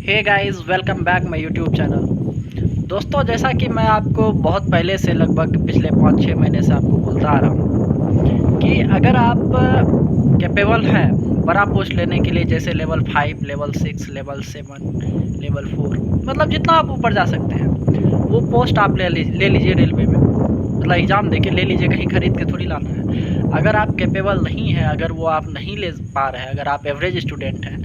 Hey guys, welcome back my YouTube channel. दोस्तों, जैसा कि मैं आपको बहुत पहले से लगभग पिछले 5-6 महीने से आपको बोलता आ रहा हूँ कि अगर आप कैपेबल हैं बड़ा पोस्ट लेने के लिए, जैसे लेवल 5, लेवल 6, लेवल 7, लेवल 4, मतलब जितना आप ऊपर जा सकते हैं वो पोस्ट आप ले लीजिए रेलवे में। मतलब एग्ज़ाम देके ले लीजिए, कहीं ख़रीद के थोड़ी लाना है। अगर आप कैपेबल नहीं हैं, अगर वो आप नहीं ले पा रहे हैं, अगर आप एवरेज स्टूडेंट हैं,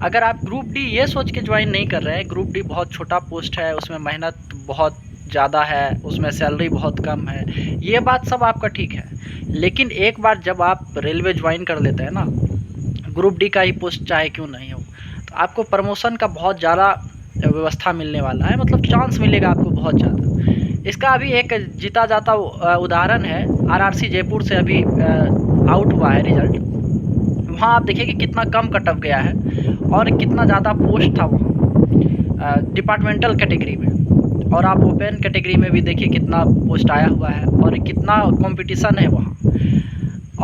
अगर आप ग्रुप डी ये सोच के ज्वाइन नहीं कर रहे हैं, ग्रुप डी बहुत छोटा पोस्ट है, उसमें मेहनत बहुत ज़्यादा है, उसमें सैलरी बहुत कम है, ये बात सब आपका ठीक है। लेकिन एक बार जब आप रेलवे ज्वाइन कर लेते हैं ना, ग्रुप डी का ही पोस्ट चाहे क्यों नहीं हो, तो आपको प्रमोशन का बहुत ज़्यादा व्यवस्था मिलने वाला है, मतलब चांस मिलेगा आपको बहुत ज़्यादा। इसका अभी एक जीता जाता उदाहरण है, आरआरसी जयपुर से अभी आउट हुआ है रिज़ल्ट। वहाँ आप देखिए कि कितना कम कट ऑफ गया है और कितना ज़्यादा पोस्ट था वहाँ डिपार्टमेंटल कैटेगरी में, और आप ओपन कैटेगरी में भी देखिए कितना पोस्ट आया हुआ है और कितना कंपटीशन है वहाँ।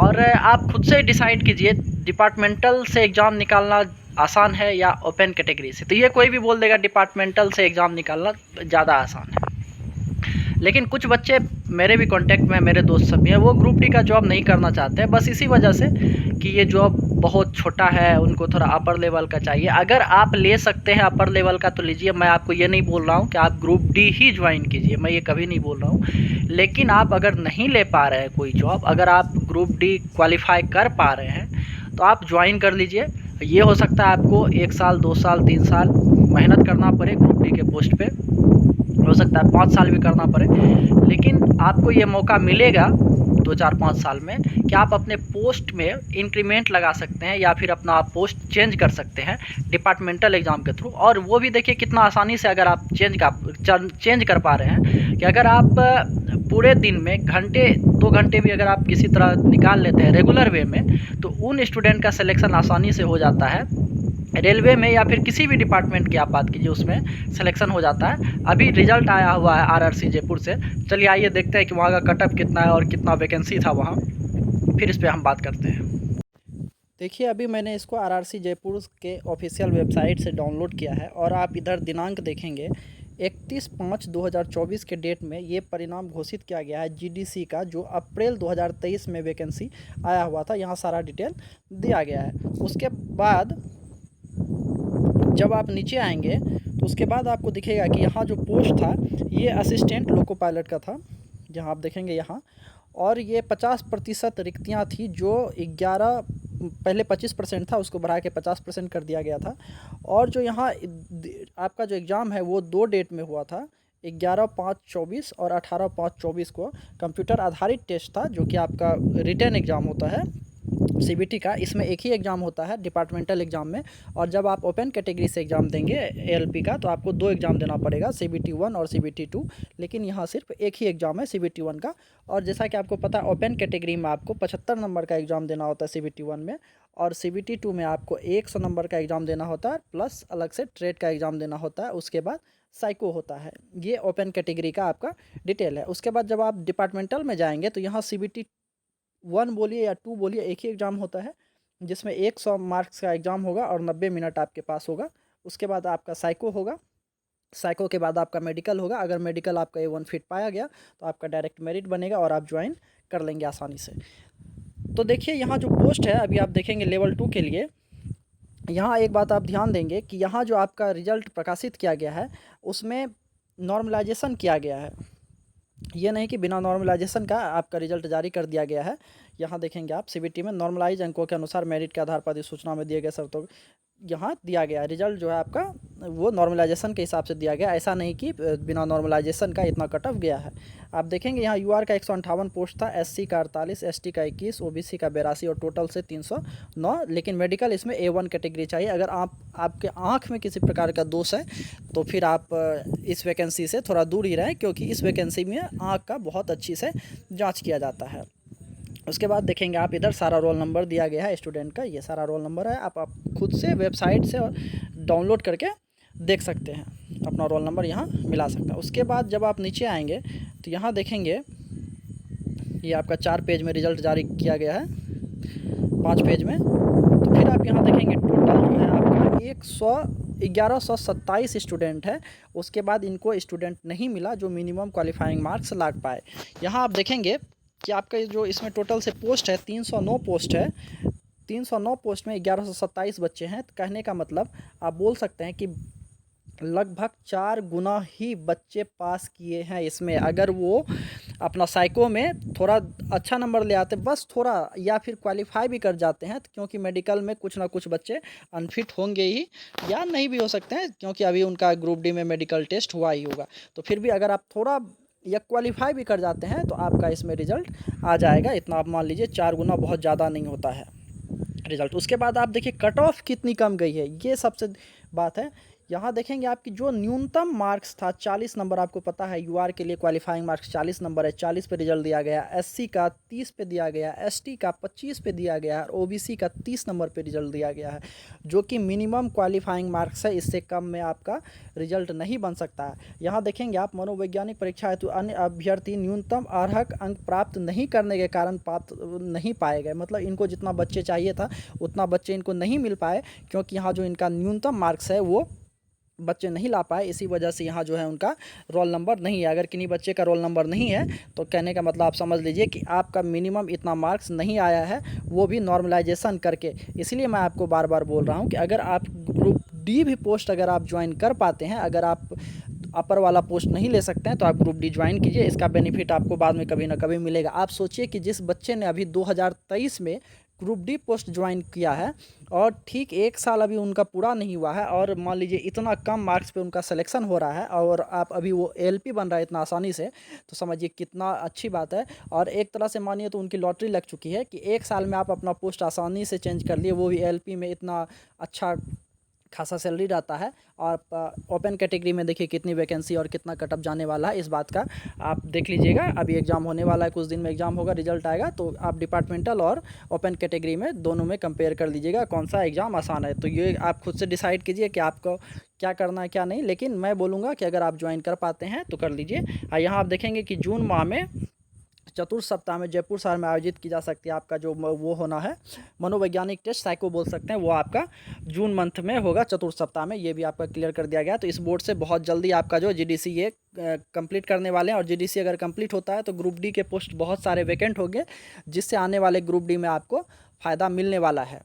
और आप खुद से डिसाइड कीजिए, डिपार्टमेंटल से एग्ज़ाम निकालना आसान है या ओपन कैटेगरी से। तो ये कोई भी बोल देगा डिपार्टमेंटल से एग्ज़ाम निकालना ज़्यादा आसान है, लेकिन कुछ बच्चे मेरे भी कांटेक्ट में, मेरे दोस्त सब भी हैं, वो ग्रुप डी का जॉब नहीं करना चाहते हैं, बस इसी वजह से कि ये जॉब बहुत छोटा है, उनको थोड़ा अपर लेवल का चाहिए। अगर आप ले सकते हैं अपर लेवल का तो लीजिए, मैं आपको ये नहीं बोल रहा हूँ कि आप ग्रुप डी ही ज्वाइन कीजिए, मैं ये कभी नहीं बोल रहा हूँ। लेकिन आप अगर नहीं ले पा रहे हैं कोई जॉब, अगर आप ग्रुप डी क्वालिफाई कर पा रहे हैं तो आप ज्वाइन कर लीजिए। ये हो सकता है आपको 1 साल, 2 साल, 3 साल मेहनत करना पड़े ग्रुप डी के पोस्ट पे, हो सकता है 5 साल भी करना पड़े, लेकिन आपको ये मौका मिलेगा 2-4-5 साल में कि आप अपने पोस्ट में इंक्रीमेंट लगा सकते हैं या फिर अपना पोस्ट चेंज कर सकते हैं डिपार्टमेंटल एग्ज़ाम के थ्रू। और वो भी देखिए कितना आसानी से अगर आप चेंज कर पा रहे हैं कि अगर आप पूरे दिन में घंटे 2 घंटे भी अगर आप किसी तरह निकाल लेते हैं रेगुलर वे में, तो उन स्टूडेंट का सिलेक्शन आसानी से हो जाता है रेलवे में, या फिर किसी भी डिपार्टमेंट की आप बात कीजिए उसमें सिलेक्शन हो जाता है। अभी रिज़ल्ट आया हुआ है आरआरसी जयपुर से, चलिए आइए देखते हैं कि वहाँ का कट ऑफ कितना है और कितना वैकेंसी था वहाँ, फिर इस पे हम बात करते हैं। देखिए, अभी मैंने इसको आरआरसी जयपुर के ऑफिशियल वेबसाइट से डाउनलोड किया है और आप इधर दिनांक देखेंगे 31/5/2024 के डेट में ये परिणाम घोषित किया गया है जीडीसी का, जो अप्रैल 2023 में वैकेंसी आया हुआ था। यहाँ सारा डिटेल दिया गया है। उसके बाद जब आप नीचे आएंगे तो उसके बाद आपको दिखेगा कि यहाँ जो पोस्ट था ये असिस्टेंट लोको पायलट का था, जहाँ आप देखेंगे यहाँ, और ये 50% रिक्तियाँ थी, जो 11 पहले 25% था, उसको बढ़ा के 50% कर दिया गया था। और जो यहाँ आपका जो एग्ज़ाम है वो 2 डेट में हुआ था, 11/5/24 और 18/5/24 को कंप्यूटर आधारित टेस्ट था, जो कि आपका रिटन एग्ज़ाम होता है सीबीटी का। इसमें एक ही एग्ज़ाम होता है डिपार्टमेंटल एग्ज़ाम में, और जब आप ओपन कैटेगरी से एग्ज़ाम देंगे एएलपी का तो आपको 2 एग्ज़ाम देना पड़ेगा, सीबीटी 1 और सीबीटी 2, लेकिन यहाँ सिर्फ एक ही एग्ज़ाम है सीबीटी 1 का। और जैसा कि आपको पता है ओपन कैटेगरी में आपको 75 नंबर का एग्ज़ाम देना होता है सीबीटी 1 में, और सीबीटी 2 में आपको 100 नंबर का एग्ज़ाम देना होता है, प्लस अलग से ट्रेड का एग्ज़ाम देना होता है। उसके बाद साइको होता है। ये ओपन कैटेगरी का आपका डिटेल है। उसके बाद जब आप डिपार्टमेंटल में जाएंगे तो यहाँ सीबीटी 1 बोलिए या 2 बोलिए, एक ही एग्ज़ाम होता है, जिसमें 100 मार्क्स का एग्ज़ाम होगा और 90 मिनट आपके पास होगा। उसके बाद आपका साइको होगा, साइको के बाद आपका मेडिकल होगा। अगर मेडिकल आपका A1 फिट पाया गया तो आपका डायरेक्ट मेरिट बनेगा और आप ज्वाइन कर लेंगे आसानी से। तो देखिए, यहाँ जो पोस्ट है अभी आप देखेंगे लेवल 2 के लिए, यहाँ एक बात आप ध्यान देंगे कि यहाँ जो आपका रिज़ल्ट प्रकाशित किया गया है उसमें नॉर्मलाइजेशन किया गया है। ये नहीं कि बिना नॉर्मलाइजेशन का आपका रिजल्ट जारी कर दिया गया है। यहाँ देखेंगे आप सीबीटी में नॉर्मलाइज अंकों के अनुसार मेरिट के आधार पर अधिसूचना में दिए गए शर्तों यहाँ दिया गया है। रिजल्ट जो है आपका वो नॉर्मलाइजेशन के हिसाब से दिया गया, ऐसा नहीं कि बिना नॉर्मलाइजेशन का इतना कट ऑफ गया है। आप देखेंगे यहाँ यूआर का 158 पोस्ट था, एससी का 48, एसटी का 21, ओबीसी का 82 और टोटल से 309। लेकिन मेडिकल इसमें A1 कैटेगरी चाहिए। अगर आपके आँख में किसी प्रकार का दोष है तो फिर आप इस वैकेंसी से थोड़ा दूर ही रहें, क्योंकि इस वैकेंसी में आँख का बहुत अच्छी से जाँच किया जाता है। उसके बाद देखेंगे आप इधर सारा रोल नंबर दिया गया है स्टूडेंट का, ये सारा रोल नंबर है। आप खुद से वेबसाइट से डाउनलोड करके देख सकते हैं, अपना रोल नंबर यहाँ मिला सकते हैं। उसके बाद जब आप नीचे आएंगे तो यहाँ देखेंगे ये आपका 4 पेज में रिज़ल्ट जारी किया गया है, 5 पेज में। तो फिर आप यहाँ देखेंगे टोटल जो है आपका 1127 स्टूडेंट है, उसके बाद इनको स्टूडेंट नहीं मिला जो मिनिमम क्वालिफाइंग मार्क्स ला पाए। यहाँ आप देखेंगे कि आपका जो इसमें टोटल से पोस्ट है 309 पोस्ट है। 309 पोस्ट में 1127 बच्चे हैं। तो कहने का मतलब आप बोल सकते हैं कि लगभग 4 गुना ही बच्चे पास किए हैं इसमें। अगर वो अपना साइको में थोड़ा अच्छा नंबर ले आते, बस थोड़ा, या फिर क्वालिफाई भी कर जाते हैं, तो क्योंकि मेडिकल में कुछ ना कुछ बच्चे अनफिट होंगे ही, या नहीं भी हो सकते हैं, क्योंकि अभी उनका ग्रुप डी में मेडिकल टेस्ट हुआ ही होगा। तो फिर भी अगर आप थोड़ा या क्वालिफाई भी कर जाते हैं तो आपका इसमें रिज़ल्ट आ जाएगा। इतना आप मान लीजिए, 4 गुना बहुत ज़्यादा नहीं होता है रिज़ल्ट। उसके बाद आप देखिए कट ऑफ कितनी कम गई है, ये सबसे बात है। यहाँ देखेंगे आपकी जो न्यूनतम मार्क्स था 40 नंबर, आपको पता है यूआर के लिए क्वालिफाइंग मार्क्स 40 नंबर है, 40 पे रिजल्ट दिया गया। एससी का 30 पे दिया गया, एसटी का 25 पे दिया गया और ओबीसी का 30 नंबर पे रिजल्ट दिया गया है, जो कि मिनिमम क्वालिफाइंग मार्क्स है। इससे कम में आपका रिजल्ट नहीं बन सकता है। यहाँ देखेंगे आप मनोवैज्ञानिक परीक्षा हेतु अन्य अभ्यर्थी न्यूनतम अर्हक अंक प्राप्त नहीं करने के कारण पात्र नहीं पाए गए। मतलब इनको जितना बच्चे चाहिए था उतना बच्चे इनको नहीं मिल पाए, क्योंकि यहाँ जो इनका न्यूनतम मार्क्स है वो बच्चे नहीं ला पाए। इसी वजह से यहाँ जो है उनका रोल नंबर नहीं है। अगर किन्हीं बच्चे का रोल नंबर नहीं है तो कहने का मतलब आप समझ लीजिए कि आपका मिनिमम इतना मार्क्स नहीं आया है, वो भी नॉर्मलाइजेशन करके। इसलिए मैं आपको बार बार बोल रहा हूँ कि अगर आप ग्रुप डी भी पोस्ट अगर आप ज्वाइन कर पाते हैं, अगर आप अपर वाला पोस्ट नहीं ले सकते हैं तो आप ग्रुप डी ज्वाइन कीजिए। इसका बेनिफिट आपको बाद में कभी ना कभी मिलेगा। आप सोचिए कि जिस बच्चे ने अभी 2023 में ग्रुप डी पोस्ट ज्वाइन किया है और ठीक 1 साल अभी उनका पूरा नहीं हुआ है, और मान लीजिए इतना कम मार्क्स पे उनका सिलेक्शन हो रहा है, और आप अभी वो एलपी बन रहा है इतना आसानी से, तो समझिए कितना अच्छी बात है। और एक तरह से मानिए तो उनकी लॉटरी लग चुकी है कि 1 साल में आप अपना पोस्ट आसानी से चेंज कर लिए, वो भी एलपी में। इतना अच्छा खासा सैलरी रहता है। और ओपन कैटेगरी में देखिए कितनी वैकेंसी और कितना कटअप जाने वाला है, इस बात का आप देख लीजिएगा। अभी एग्ज़ाम होने वाला है, कुछ दिन में एग्ज़ाम होगा, रिजल्ट आएगा, तो आप डिपार्टमेंटल और ओपन कैटेगरी में दोनों में कंपेयर कर लीजिएगा कौन सा एग्ज़ाम आसान है। तो ये आप खुद से डिसाइड कीजिए कि आपको क्या करना है क्या नहीं। लेकिन मैं बोलूँगा कि अगर आप ज्वाइन कर पाते हैं तो कर लीजिए। यहाँ आप देखेंगे कि जून माह में चतुर्थ सप्ताह में जयपुर शहर में आयोजित की जा सकती है आपका जो वो होना है मनोवैज्ञानिक टेस्ट, साइको बोल सकते हैं, वो आपका जून मंथ में होगा, चतुर्थ सप्ताह में। ये भी आपका क्लियर कर दिया गया। तो इस बोर्ड से बहुत जल्दी आपका जो जीडीसी ये कंप्लीट करने वाले हैं। और जीडीसी अगर कंप्लीट होता है तो ग्रुप डी के पोस्ट बहुत सारे वैकेंट होंगे, जिससे आने वाले ग्रुप डी में आपको फ़ायदा मिलने वाला है।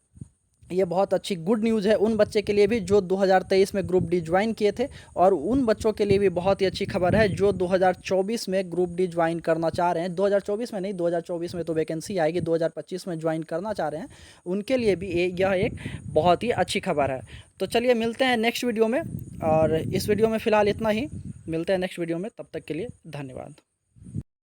ये बहुत अच्छी गुड न्यूज़ है उन बच्चे के लिए भी जो 2023 में ग्रुप डी ज्वाइन किए थे, और उन बच्चों के लिए भी बहुत ही अच्छी खबर है जो 2024 में ग्रुप डी ज्वाइन करना चाह रहे हैं। 2024 में नहीं, 2024 में तो वैकेंसी आएगी, 2025 में ज्वाइन करना चाह रहे हैं, उनके लिए भी यह एक बहुत ही अच्छी खबर है। तो चलिए मिलते हैं नेक्स्ट वीडियो में, और इस वीडियो में फ़िलहाल इतना ही। मिलते हैं नेक्स्ट वीडियो में, तब तक के लिए धन्यवाद।